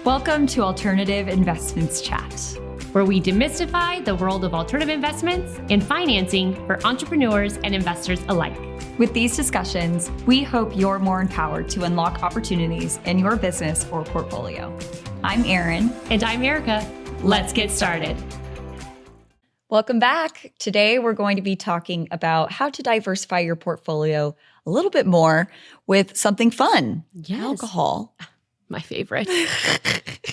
Welcome to Alternative Investments Chat, where we demystify the world of alternative investments and financing for entrepreneurs and investors alike. With these discussions, we hope you're more empowered to unlock opportunities in your business or portfolio. I'm Erin. And I'm Erica. Let's get started. Welcome back. Today, we're going to be talking about how to diversify your portfolio a little bit more with something fun. Yes. Alcohol. My favorite.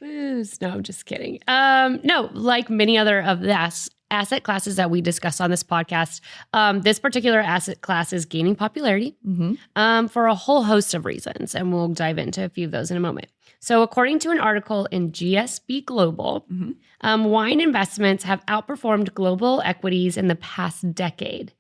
Booze. No, I'm just kidding. No, like many other of the asset classes that we discuss on this podcast, this particular asset class is gaining popularity for a whole host of reasons. And we'll dive into a few of those in a moment. So according to an article in GSB Global, wine investments have outperformed global equities in the past decade.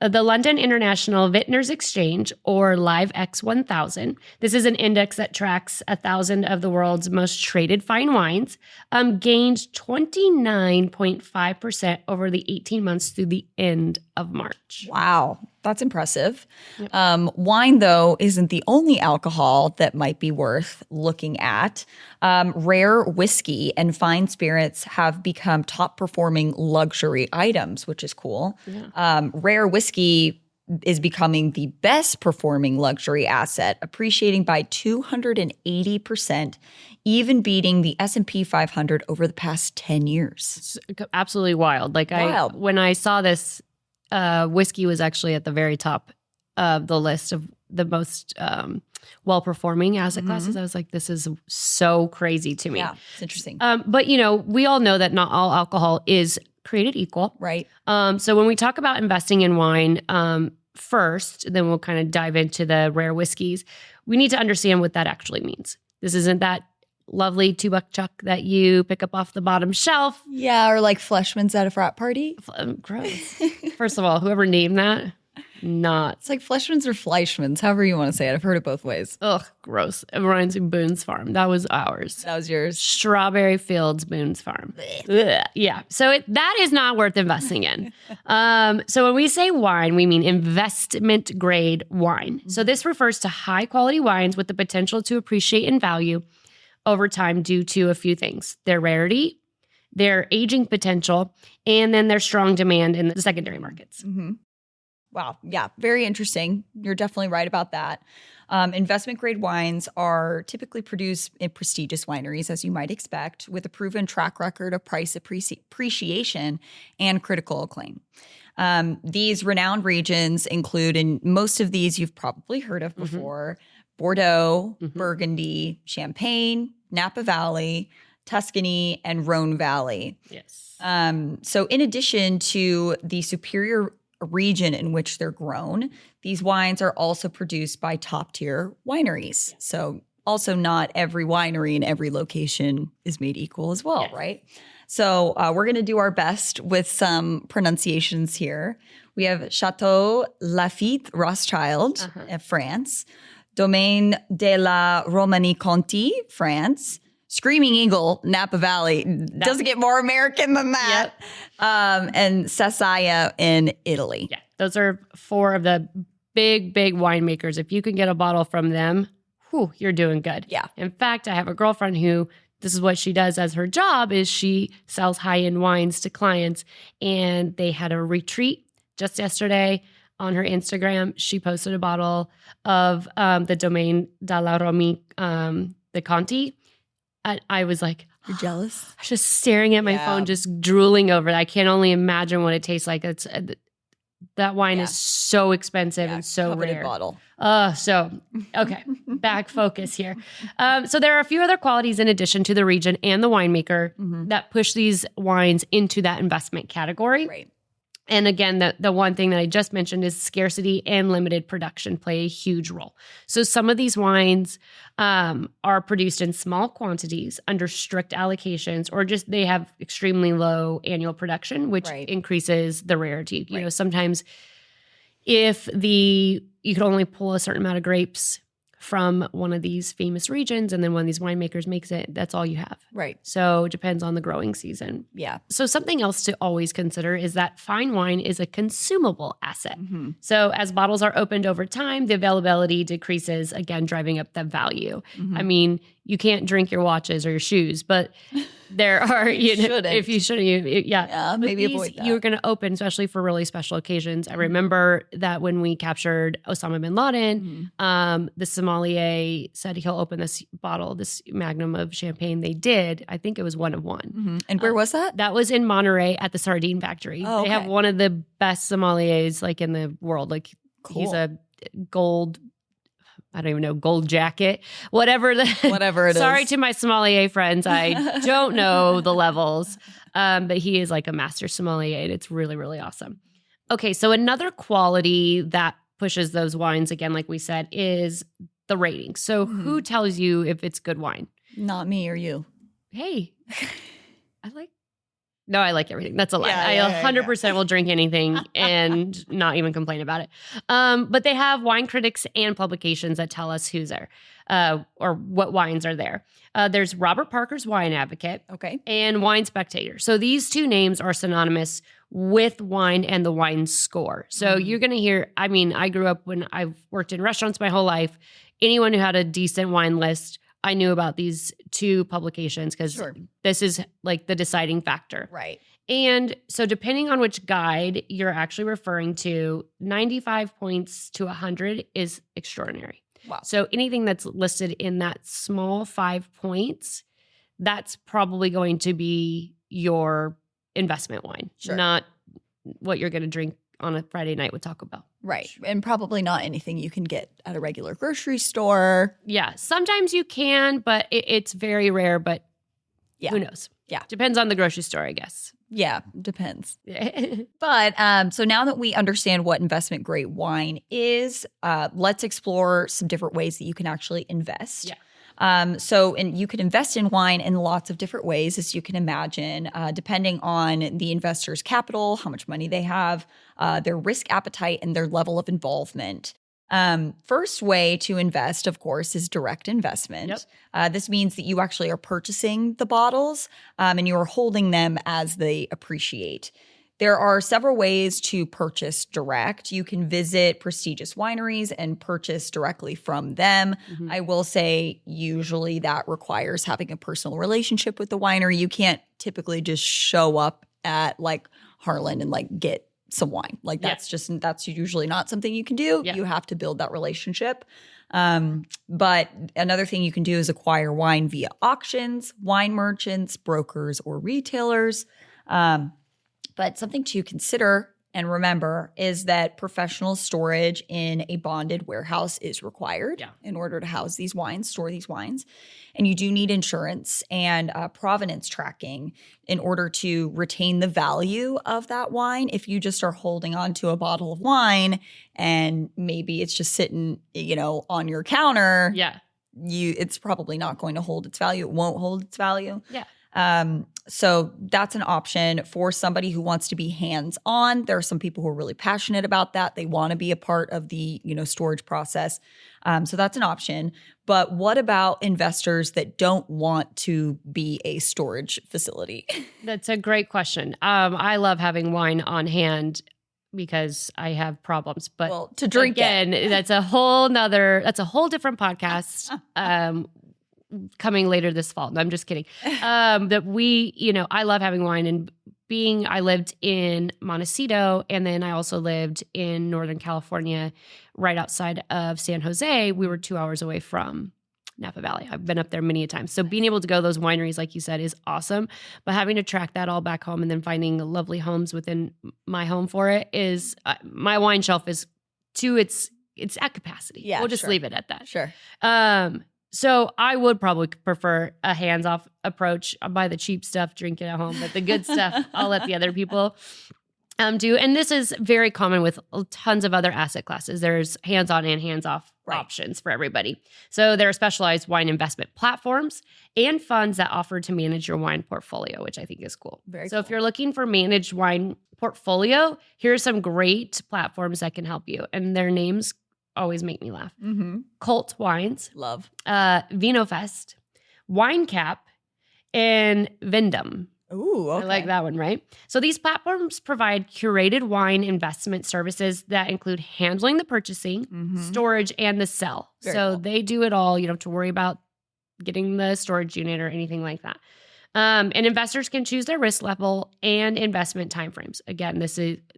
The London International Vintners Exchange, or LiveX 1000, this is an index that tracks 1,000 of the world's most traded fine wines, gained 29.5% over the 18 months through the end of March. Wow, that's impressive. Yep. Wine, though, isn't the only alcohol that might be worth looking at. Rare whiskey and fine spirits have become top-performing luxury items, which is cool. Yeah. Rare whiskey is becoming the best-performing luxury asset, appreciating by 280%, even beating the S&P 500 over the past 10 years. It's absolutely wild. When I saw this, whiskey was actually at the very top of the list of the most well-performing asset classes. I was like, this is so crazy to me. Yeah, it's interesting. But, we all know that not all alcohol is created equal. Right. So when we talk about investing in wine first, then we'll kind of dive into the rare whiskeys. We need to understand what that actually means. This isn't that lovely $2 chuck that you pick up off the bottom shelf. Yeah, or like Fleshman's at a frat party. Gross. First of all, whoever named that, not. It's like Fleshman's or Fleischman's, however you want to say it. I've heard it both ways. Ugh, gross. It reminds me of Boone's Farm. That was ours. That was yours. Strawberry Fields, Boone's Farm. Yeah. So that is not worth investing in. So when we say wine, we mean investment grade wine. So this refers to high quality wines with the potential to appreciate in value over time due to a few things: their rarity, their aging potential, and then their strong demand in the secondary markets. Wow. Yeah. Very interesting. You're definitely right about that. Investment grade wines are typically produced in prestigious wineries, as you might expect, with a proven track record of price appreciation and critical acclaim. These renowned regions include, and most of these you've probably heard of before, Bordeaux, Burgundy, Champagne, Napa Valley, Tuscany, and Rhone Valley. Yes. So in addition to the superior region in which they're grown, these wines are also produced by top-tier wineries. Yeah. So also not every winery in every location is made equal as well, right? So we're going to do our best with some pronunciations here. We have Chateau Lafite Rothschild, France. Domaine de la Romanie Conti, France. Screaming Eagle, Napa Valley. Doesn't get more American than that. Yep. And Sasaya in Italy. Yeah, those are four of the big winemakers. If you can get a bottle from them, you're doing good. Yeah. In fact, I have a girlfriend who, this is what she does as her job, is she sells high-end wines to clients. And they had a retreat just yesterday. On her Instagram, she posted a bottle of the Domaine de la Romanie, the Conti. I was like, you're jealous? I was just staring at my phone, just drooling over it. I can't only imagine what it tastes like. It's that wine is so expensive and so coveted rare. Bottle. Okay, back focus here. So there are a few other qualities in addition to the region and the winemaker that push these wines into that investment category. Right. And again, the one thing that I just mentioned is scarcity and limited production play a huge role. So some of these wines are produced in small quantities under strict allocations, or just they have extremely low annual production, which increases the rarity. You know, sometimes if you could only pull a certain amount of grapes from one of these famous regions and then one of these winemakers makes it, that's all you have. Right. So it depends on the growing season. Yeah. So something else to always consider is that fine wine is a consumable asset. So as bottles are opened over time, the availability decreases, again, driving up the value. I mean, you can't drink your watches or your shoes, but there are, if you shouldn't, maybe avoid that. You're going to open, especially for really special occasions. I remember that when we captured Osama bin Laden, the sommelier said he'll open this bottle, this magnum of champagne. They did. I think it was one of one. And where was that? That was in Monterey at the Sardine Factory. Oh, They have one of the best sommeliers like in the world. Like he's a gold, I don't even know, gold jacket, whatever it is. Sorry to my sommelier friends. I don't know the levels, but he is like a master sommelier. And it's really, really awesome. Okay, so another quality that pushes those wines, again, like we said, is the rating. So who tells you if it's good wine? Not me or you. Hey, I like everything. That's a lie. I 100% will drink anything and not even complain about it. But they have wine critics and publications that tell us who's there or what wines are there. There's Robert Parker's Wine Advocate and Wine Spectator. So these two names are synonymous with wine and the wine score. So you're going to hear, I mean, I grew up when I've worked in restaurants my whole life. Anyone who had a decent wine list, I knew about these two publications because this is like the deciding factor. Right. And so depending on which guide you're actually referring to, 95 points to 100 is extraordinary. Wow. So anything that's listed in that small 5 points, that's probably going to be your investment wine, not what you're going to drink on a Friday night with Taco Bell. Right. And probably not anything you can get at a regular grocery store. Yeah. Sometimes you can, but it's very rare, but who knows? Yeah. Depends on the grocery store, I guess. Yeah, depends. But so now that we understand what investment grade wine is, let's explore some different ways that you can actually invest. Yeah. And you can invest in wine in lots of different ways, as you can imagine, depending on the investor's capital, how much money they have, their risk appetite, and their level of involvement. First way to invest, of course, is direct investment. This means that you actually are purchasing the bottles and you are holding them as they appreciate. There are several ways to purchase direct. You can visit prestigious wineries and purchase directly from them. I will say usually that requires having a personal relationship with the winery. You can't typically just show up at like Harlan and like get some wine. Like that's usually not something you can do. You have to build that relationship. But another thing you can do is acquire wine via auctions, wine merchants, brokers, or retailers. But something to consider and remember is that professional storage in a bonded warehouse is required in order to house these wines, store these wines. And you do need insurance and provenance tracking in order to retain the value of that wine. If you just are holding on to a bottle of wine and maybe it's just sitting, on your counter, it's probably not going to hold its value. It won't hold its value. So that's an option for somebody who wants to be hands-on. There are some people who are really passionate about that. They want to be a part of the, storage process. So that's an option. But what about investors that don't want to be a storage facility? That's a great question. I love having wine on hand because I have problems, but to drink again, that's a whole different podcast. Coming later this fall. No, I'm just kidding. That I love having wine and I lived in Montecito and then I also lived in Northern California right outside of San Jose. We were 2 hours away from Napa Valley. I've been up there many a time. So being able to go to those wineries, like you said, is awesome. But having to track that all back home and then finding lovely homes within my home for it is, my wine shelf is to it's at capacity. Yeah, we'll just leave it at that. Sure. So I would probably prefer a hands-off approach. I'll buy the cheap stuff, drink it at home, but the good stuff, I'll let the other people do. And this is very common with tons of other asset classes. There's hands-on and hands-off options for everybody. So there are specialized wine investment platforms and funds that offer to manage your wine portfolio, which I think is cool. Very so cool. If you're looking for managed wine portfolio, here are some great platforms that can help you. And their names always make me laugh. Mm-hmm. Cult Wines, Love. VinoFest, Wine Cap, and Vendum. Ooh, okay. I like that one, right? So these platforms provide curated wine investment services that include handling the purchasing, storage, and the sell. Very so cool. they do it all. You don't have to worry about getting the storage unit or anything like that. And investors can choose their risk level and investment timeframes. Again,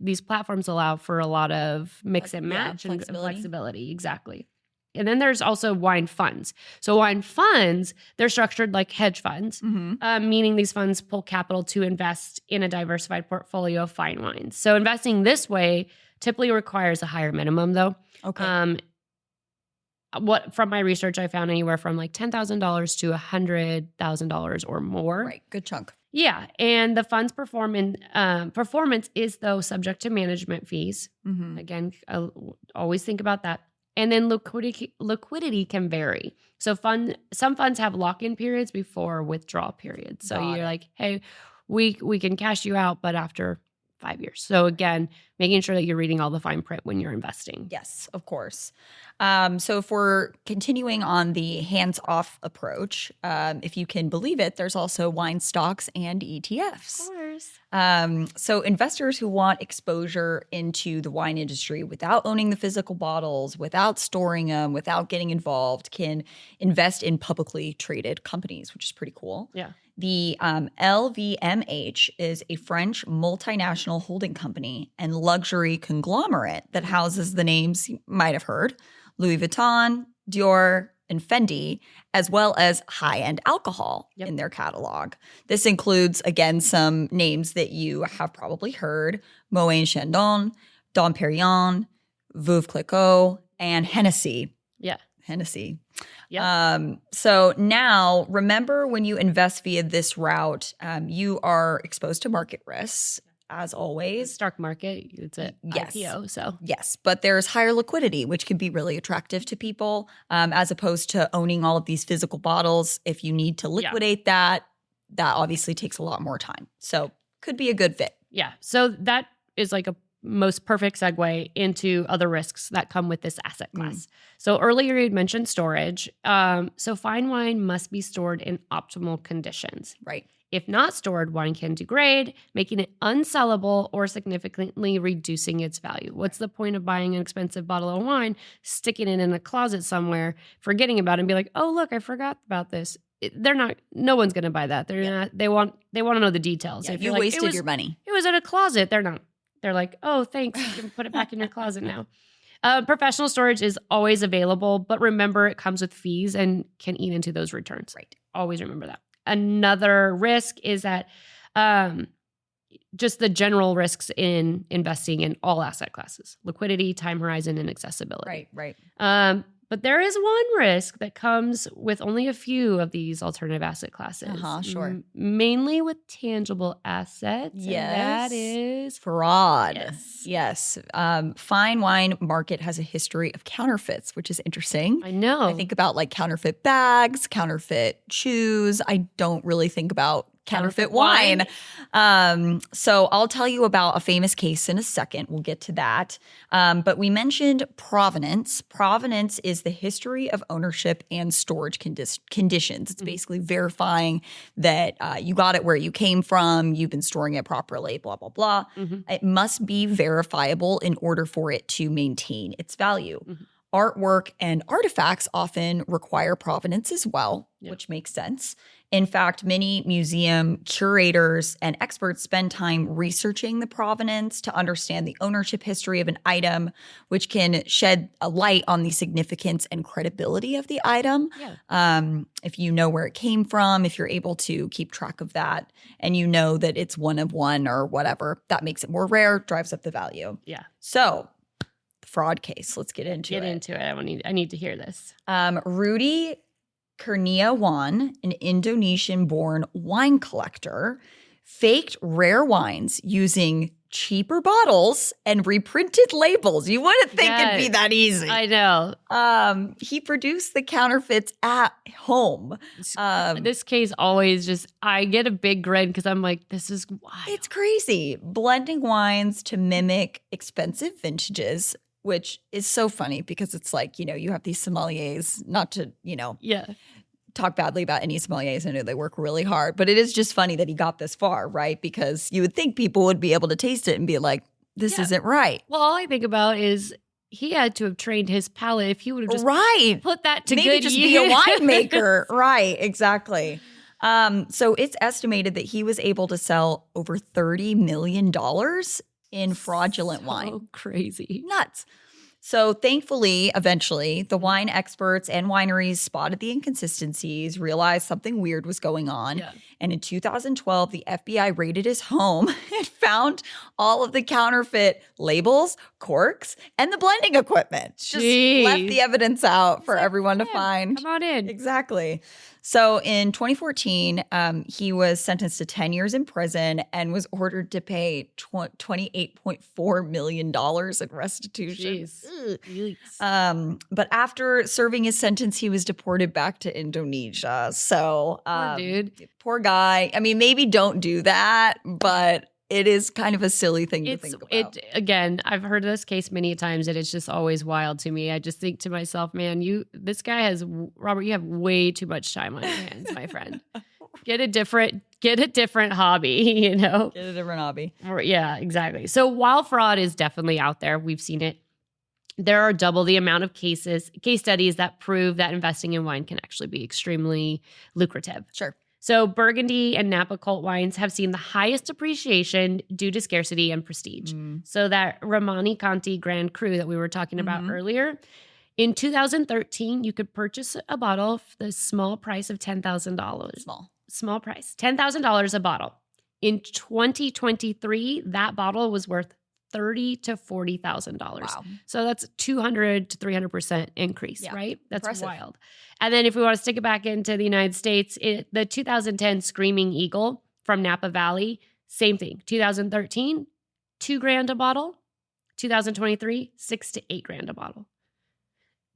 these platforms allow for a lot of mix and match and flexibility. Exactly. And then there's also wine funds. So wine funds, they're structured like hedge funds, meaning these funds pull capital to invest in a diversified portfolio of fine wines. So investing this way typically requires a higher minimum, though. Okay. From my research, I found anywhere from like $10,000 to $100,000 or more. Right. Good chunk. Yeah. And the fund's performance is, though, subject to management fees. Again, always think about that. And then liquidity can vary. So some funds have lock-in periods before withdrawal periods. So you're like, hey, we can cash you out, but after 5 years. So again, making sure that you're reading all the fine print when you're investing. Yes, of course. So if we're continuing on the hands-off approach, if you can believe it, there's also wine stocks and ETFs. Of course. So investors who want exposure into the wine industry without owning the physical bottles, without storing them, without getting involved, can invest in publicly traded companies, which is pretty cool. Yeah. The LVMH is a French multinational holding company and luxury conglomerate that houses the names you might have heard: Louis Vuitton, Dior, and Fendi, as well as high-end alcohol in their catalog. This includes, again, some names that you have probably heard: Moët & Chandon, Dom Perignon, Veuve Clicquot, and Hennessy. Yeah. Hennessy. Yep. So now, remember, when you invest via this route, you are exposed to market risks, as always. Stock market, it's an IPO, so. Yes, but there's higher liquidity, which can be really attractive to people, as opposed to owning all of these physical bottles. If you need to liquidate that obviously takes a lot more time. So could be a good fit. Yeah, so that is like a most perfect segue into other risks that come with this asset class. So earlier you mentioned storage. So fine wine must be stored in optimal conditions. Right. If not stored, wine can degrade, making it unsellable or significantly reducing its value. What's the point of buying an expensive bottle of wine, sticking it in a closet somewhere, forgetting about it, and be like, oh, look, I forgot about this. No one's going to buy that. They want to know the details. Yeah, if you like, wasted your money. It was in a closet. They're like, oh, thanks. You can put it back in your closet now. Professional storage is always available, but remember it comes with fees and can eat into those returns. Right. Always remember that. Another risk is that just the general risks in investing in all asset classes: liquidity, time horizon, and accessibility. Right. But there is one risk that comes with only a few of these alternative asset classes. Sure. Mainly with tangible assets. Yes. And that is fraud. Yes. Fine wine market has a history of counterfeits, which is interesting. I know. I think about like counterfeit bags, counterfeit shoes. I don't really think about counterfeit wine. So I'll tell you about a famous case in a second. We'll get to that. But we mentioned provenance. Provenance is the history of ownership and storage conditions. It's basically verifying that you got it where you came from, you've been storing it properly, blah, blah, blah. It must be verifiable in order for it to maintain its value. Artwork and artifacts often require provenance as well, which makes sense. In fact, many museum curators and experts spend time researching the provenance to understand the ownership history of an item, which can shed a light on the significance and credibility of the item. If you know where it came from, if you're able to keep track of that, and you know that it's one of one or whatever, that makes it more rare, drives up the value. So fraud case. Let's get into it. I need to hear this. Rudy Kurniawan, an Indonesian-born wine collector, faked rare wines using cheaper bottles and reprinted labels. You wouldn't think it'd be that easy. I know. He produced the counterfeits at home. This case always I get a big grin because I'm like, this is wild. It's crazy. Blending wines to mimic expensive vintages which is so funny because it's like, you have these sommeliers, not to, Yeah. talk badly about any sommeliers. I know they work really hard, but it is just funny that he got this far, right? Because you would think people would be able to taste it and be like, this isn't right. Well, all I think about is he had to have trained his palate if he would have just put that to Maybe good just use. be a winemaker. Right, exactly. So it's estimated that he was able to sell over $30 million in fraudulent wine. So crazy. Nuts. So thankfully, eventually, the wine experts and wineries spotted the inconsistencies, realized something weird was going on. Yeah. And in 2012, the FBI raided his home and found all of the counterfeit labels, corks, and the blending equipment. Just left the evidence out for everyone to find. Come on in. Exactly. So in 2014, he was sentenced to 10 years in prison and was ordered to pay $28.4 million in restitution. Jeez. But after serving his sentence, he was deported back to Indonesia. So Poor dude. Poor guy. I mean, maybe don't do that, but it is kind of a silly thing to think about. Again, I've heard this case many times and it's just always wild to me. I just think to myself, man, this guy has, Robert, you have way too much time on your hands, my friend. Get a different hobby, Get a different hobby. Yeah, exactly. So while fraud is definitely out there, we've seen it. There are double the amount of case studies that prove that investing in wine can actually be extremely lucrative. Sure. So Burgundy and Napa cult wines have seen the highest appreciation due to scarcity and prestige. So that Romani Conti Grand Cru that we were talking about earlier, in 2013, you could purchase a bottle for the small price of $10,000. Small price, $10,000 a bottle. In 2023, that bottle was worth $30,000 to $40,000. Wow. So that's 200 to 300% increase, right? That's impressive. Wild. And then if we want to stick it back into the United States, the 2010 Screaming Eagle from Napa Valley, same thing. 2013, $2,000 a bottle. 2023, $6,000 to $8,000 a bottle.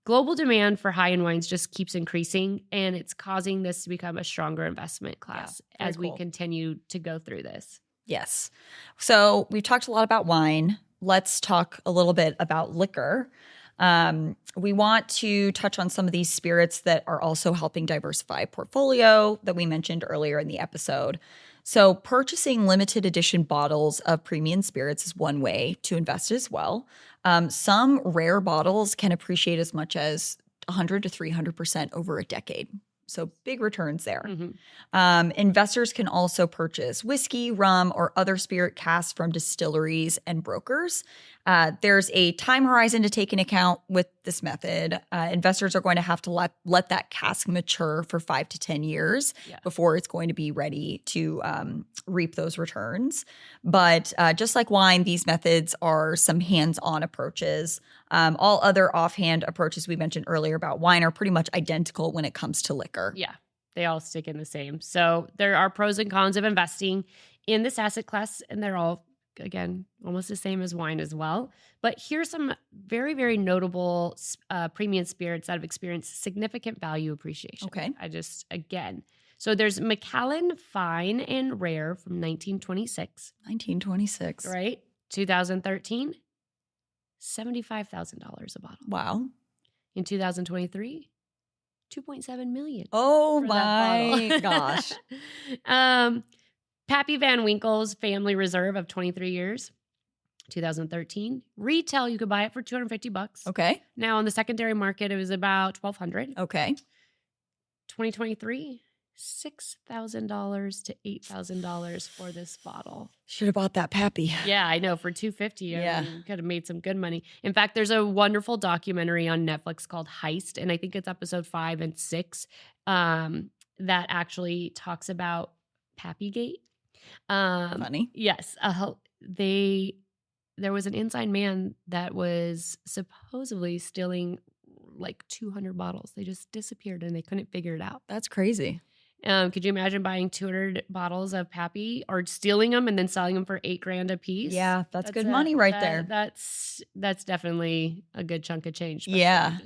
Global demand for high-end wines just keeps increasing, and it's causing this to become a stronger investment class as we continue to go through this. Yes. So we've talked a lot about wine. Let's talk a little bit about liquor. We want to touch on some of these spirits that are also helping diversify portfolio that we mentioned earlier in the episode. So purchasing limited edition bottles of premium spirits is one way to invest as well. Some rare bottles can appreciate as much as 100 to 300% over a decade. So big returns there. Investors can also purchase whiskey, rum, or other spirit casks from distilleries and brokers. There's a time horizon to take into account with this method. Investors are going to have to let that cask mature for 5 to 10 years before it's going to be ready to reap those returns. But just like wine, these methods are some hands-on approaches. All other offhand approaches we mentioned earlier about wine are pretty much identical when it comes to liquor. Yeah, they all stick in the same. So there are pros and cons of investing in this asset class, and they're all, again, almost the same as wine as well. But here's some very, very notable premium spirits that have experienced significant value appreciation. Okay. So there's Macallan Fine and Rare from 1926. 1926. Right? 2013, $75,000 a bottle. Wow. In 2023, $2.7 million. Oh my gosh. Pappy Van Winkle's Family Reserve of 23 years, 2013. Retail, you could buy it for $250. Okay. Now on the secondary market, it was about $1,200. Okay. 2023, $6,000 to $8,000 for this bottle. Should have bought that Pappy. Yeah, I know. For $250, Yeah. you could have made some good money. In fact, there's a wonderful documentary on Netflix called Heist, and I think it's episode 5 and 6 that actually talks about Pappygate. Funny. Yes. There was an inside man that was supposedly stealing like 200 bottles. They just disappeared and they couldn't figure it out. That's crazy. Could you imagine buying 200 bottles of Pappy or stealing them and then selling them for $8,000 a piece? Yeah, that's good money there. That's definitely a good chunk of change. Yeah,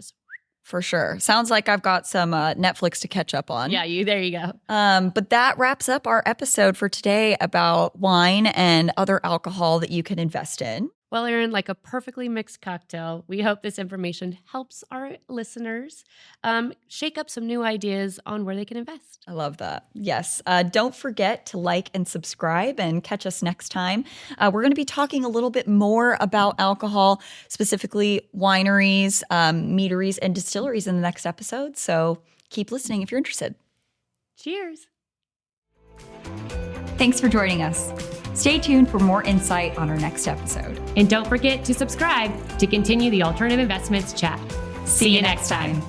for sure. Sounds like I've got some Netflix to catch up on. Yeah, there you go. But that wraps up our episode for today about wine and other alcohol that you can invest in. Well, Erin, like a perfectly mixed cocktail, we hope this information helps our listeners shake up some new ideas on where they can invest. I love that. Yes. Don't forget to like and subscribe and catch us next time. We're going to be talking a little bit more about alcohol, specifically wineries, meaderies, and distilleries in the next episode. So keep listening if you're interested. Cheers. Thanks for joining us. Stay tuned for more insight on our next episode. And don't forget to subscribe to continue the Alternative Investments chat. See you next time.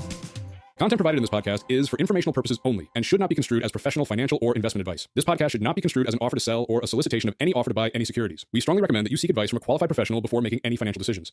Content provided in this podcast is for informational purposes only and should not be construed as professional, financial, or investment advice. This podcast should not be construed as an offer to sell or a solicitation of any offer to buy any securities. We strongly recommend that you seek advice from a qualified professional before making any financial decisions.